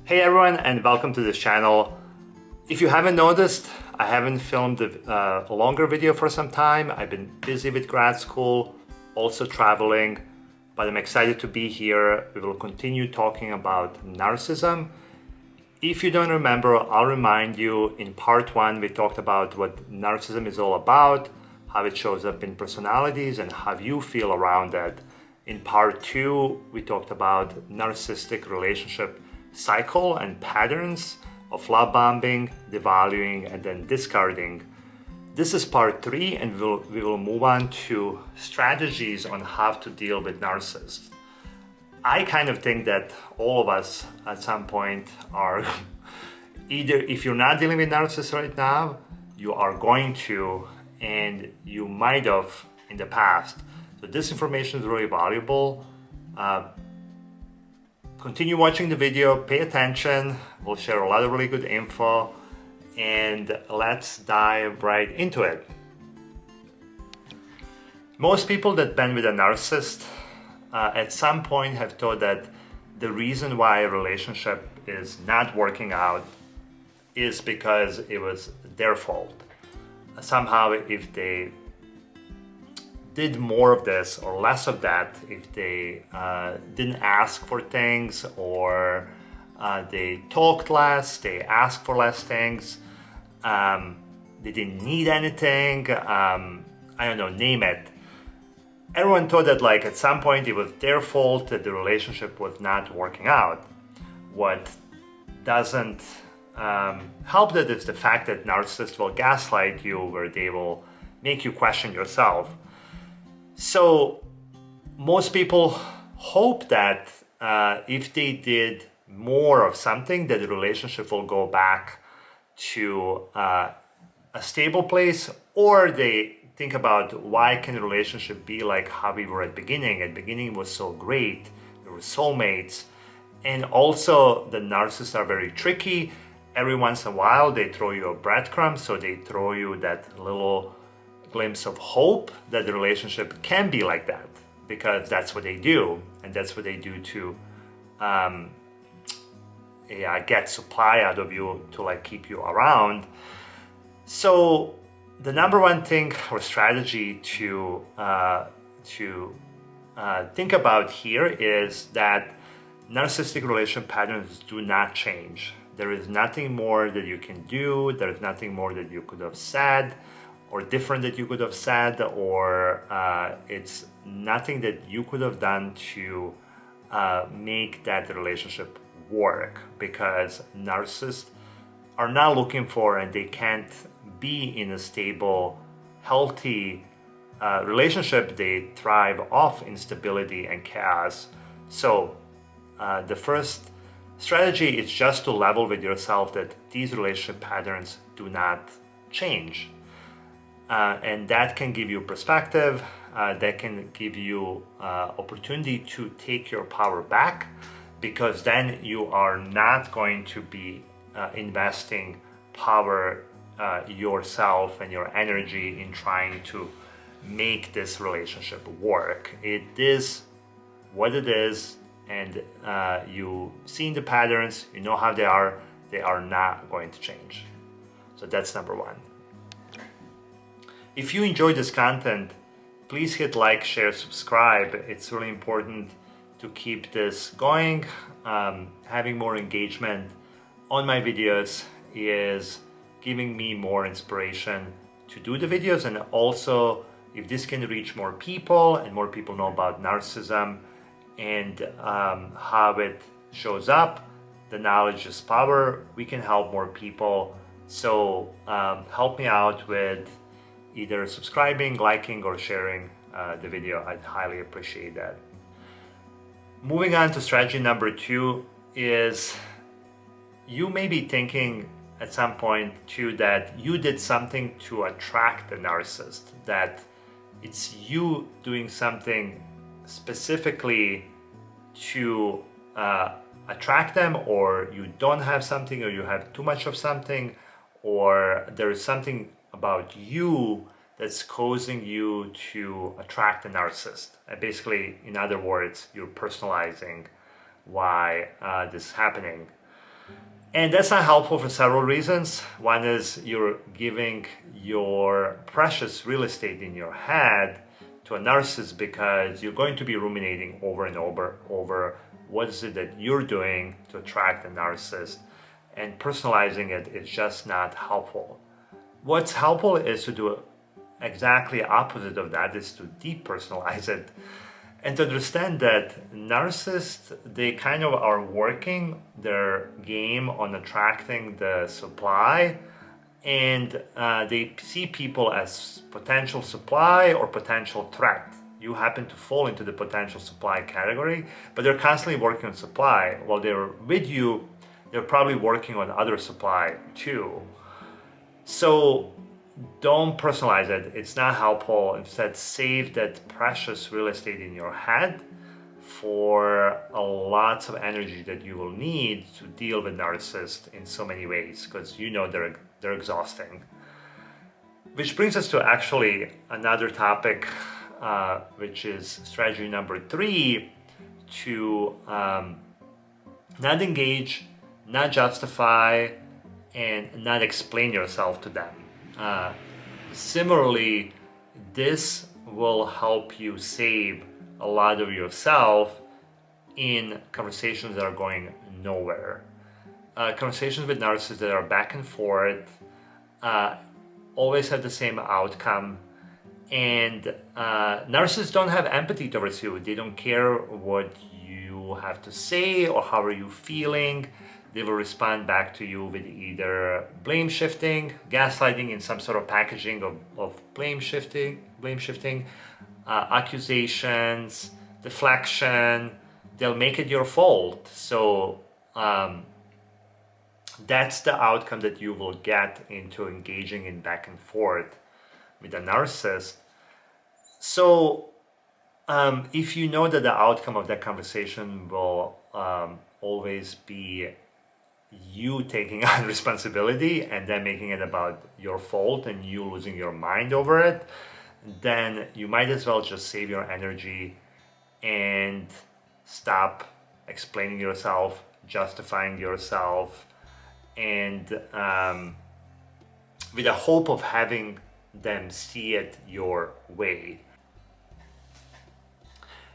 Hey everyone, and welcome to this channel. If you haven't noticed, I haven't filmed a longer video for some time. I've been busy with grad school, also traveling, but I'm excited to be here. We will continue talking about narcissism. If you don't remember, I'll remind you, in part one, we talked about what narcissism is all about, how it shows up in personalities, and how you feel around that. In part two, we talked about narcissistic relationship cycle and patterns of love bombing, devaluing, and then discarding. This is part three, and we will move on to strategies on how to deal with narcissists. I kind of think that all of us at some point are either, if you're not dealing with narcissists right now, you are going to, and you might have in the past. So this information is really valuable. Continue watching the video, pay attention. We'll share a lot of really good info, and let's dive right into it. Most people that been with a narcissist at some point have thought that the reason why a relationship is not working out is because it was their fault. Somehow, if they did more of this or less of that, if they didn't ask for things, or they talked less, they asked for less things, they didn't need anything, I don't know, name it. Everyone thought that like at some point it was their fault that the relationship was not working out. What doesn't help that is the fact that narcissists will gaslight you, where they will make you question yourself. So most people hope that if they did more of something, that the relationship will go back to a stable place, or they think about why can a relationship be like how we were at the beginning. At the beginning it was so great, we were soulmates. And also the narcissists are very tricky. Every once in a while they throw you a breadcrumb, so they throw you that little glimpse of hope that the relationship can be like that, because that's what they do, and that's what they do to get supply out of you, to like keep you around. So the number one thing or strategy to think about here is that narcissistic relationship patterns do not change. There is nothing more that you can do. There is nothing more that you could have said, or different that you could have said, or it's nothing that you could have done to make that relationship work, because narcissists are not looking for, and they can't be in a stable, healthy relationship. They thrive off instability and chaos. So the first strategy is just to level with yourself that these relationship patterns do not change. And that can give you perspective, that can give you opportunity to take your power back, because then you are not going to be investing power yourself and your energy in trying to make this relationship work. It is what it is, and you seen the patterns, you know how they are not going to change. So that's number one. If you enjoy this content, please hit like, share, subscribe. It's really important to keep this going. Having more engagement on my videos is giving me more inspiration to do the videos, and also if this can reach more people and more people know about narcissism and how it shows up, the knowledge is power, we can help more people. So help me out with either subscribing, liking, or sharing the video. I'd highly appreciate that. Moving on to strategy number two is, you may be thinking at some point too that you did something to attract the narcissist, that it's you doing something specifically to attract them, or you don't have something, or you have too much of something, or there is something about you that's causing you to attract a narcissist. Basically, in other words, you're personalizing why this is happening. And that's not helpful for several reasons. One is you're giving your precious real estate in your head to a narcissist because you're going to be ruminating over and over what is it that you're doing to attract a narcissist, and personalizing it is just not helpful. What's helpful is to do exactly opposite of that, is to depersonalize it and to understand that narcissists, they kind of are working their game on attracting the supply, and they see people as potential supply or potential threat. You happen to fall into the potential supply category, but they're constantly working on supply. While they're with you, they're probably working on other supply too. So don't personalize it. It's not helpful. Instead, save that precious real estate in your head for lots of energy that you will need to deal with narcissists in so many ways, because you know they're exhausting. Which brings us to actually another topic, which is strategy number 3, to not engage, not justify, and not explain yourself to them. Similarly, this will help you save a lot of yourself in conversations that are going nowhere. Conversations with narcissists that are back and forth always have the same outcome, and narcissists don't have empathy towards you. They don't care what you have to say or how are you feeling. They will respond back to you with either blame shifting, gaslighting in some sort of packaging of blame shifting, accusations, deflection. They'll make it your fault. So that's the outcome that you will get into engaging in back and forth with a narcissist. So if you know that the outcome of that conversation will always be you taking on responsibility and then making it about your fault and you losing your mind over it, then you might as well just save your energy and stop explaining yourself, justifying yourself, and with the hope of having them see it your way.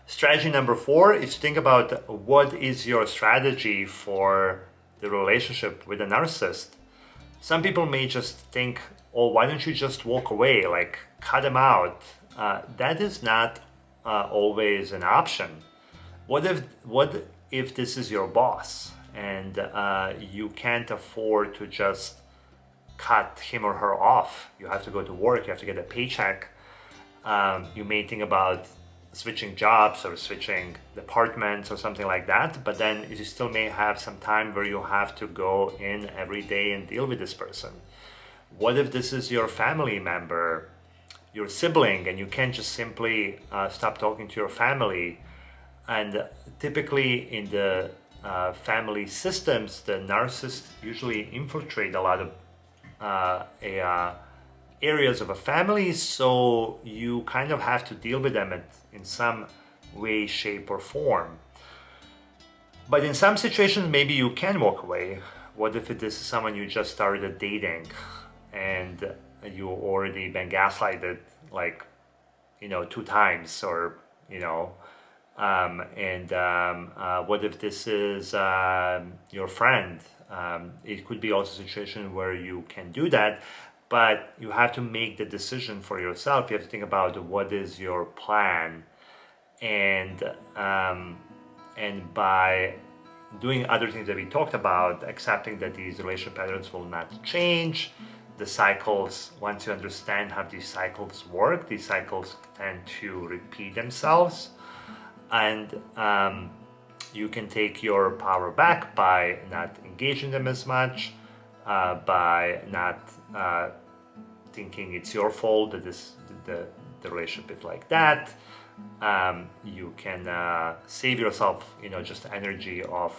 Strategy number 4 is to think about what is your strategy for the relationship with a narcissist. Some people may just think, oh, why don't you just walk away, like cut them out? That is not always an option. What if this is your boss and you can't afford to just cut him or her off? You have to go to work, you have to get a paycheck. You may think about switching jobs or switching departments or something like that, but then you still may have some time where you have to go in every day and deal with this person. What if this is your family member, your sibling, and you can't just simply stop talking to your family? And typically in the family systems, the narcissists usually infiltrate a lot of areas of a family, so you kind of have to deal with them in some way, shape, or form. But in some situations, maybe you can walk away. What if this is someone you just started dating and you already been gaslighted, like, 2 times, or, what if this is your friend? It could be also a situation where you can do that, but you have to make the decision for yourself. You have to think about what is your plan, and by doing other things that we talked about, accepting that these relationship patterns will not change, the cycles, once you understand how these cycles work, these cycles tend to repeat themselves, and you can take your power back by not engaging them as much, by not thinking it's your fault that the relationship is like that. You can save yourself, just energy of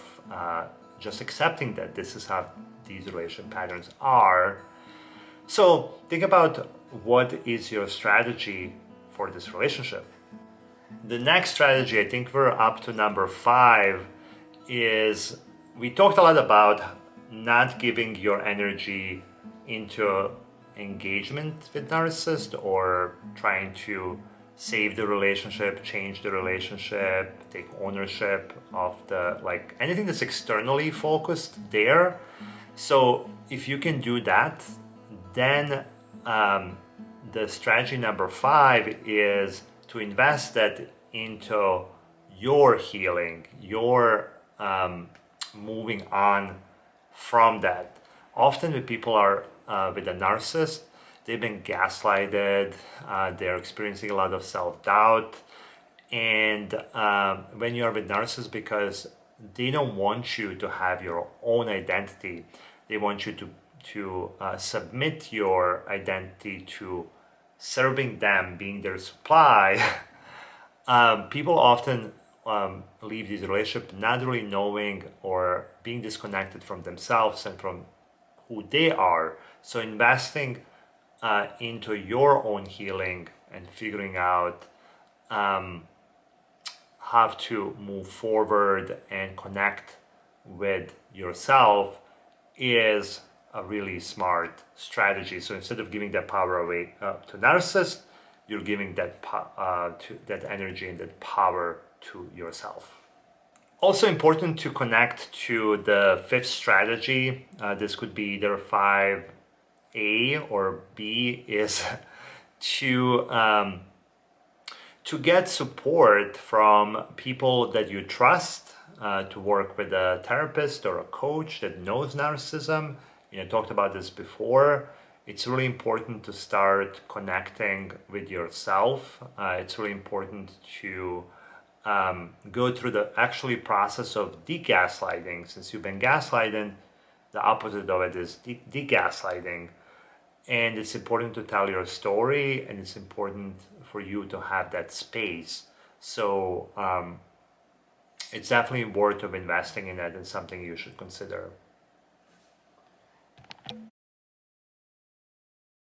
just accepting that this is how these relationship patterns are. So think about what is your strategy for this relationship. The next strategy, I think we're up to number 5, is we talked a lot about not giving your energy into engagement with narcissist or trying to save the relationship, change the relationship, take ownership of the, like, anything that's externally focused there. So if you can do that, then the strategy number 5 is to invest that into your healing, your moving on from that. Often when people are with a narcissist, they've been gaslighted, they're experiencing a lot of self-doubt, and when you are with narcissists, because they don't want you to have your own identity, they want you to submit your identity to serving them, being their supply. People often leave this relationship not really knowing or being disconnected from themselves and from who they are. So investing into your own healing and figuring out how to move forward and connect with yourself is a really smart strategy. So instead of giving that power away to narcissists, you're giving that that energy and that power to yourself. Also important to connect to the 5th strategy. This could be either 5A or B, is to get support from people that you trust, to work with a therapist or a coach that knows narcissism. I talked about this before. It's really important to start connecting with yourself. It's really important to go through the actually process of de-gaslighting. Since you've been gaslighting, the opposite of it is de-gaslighting. And it's important to tell your story, and it's important for you to have that space. So it's definitely worth of investing in that, and something you should consider.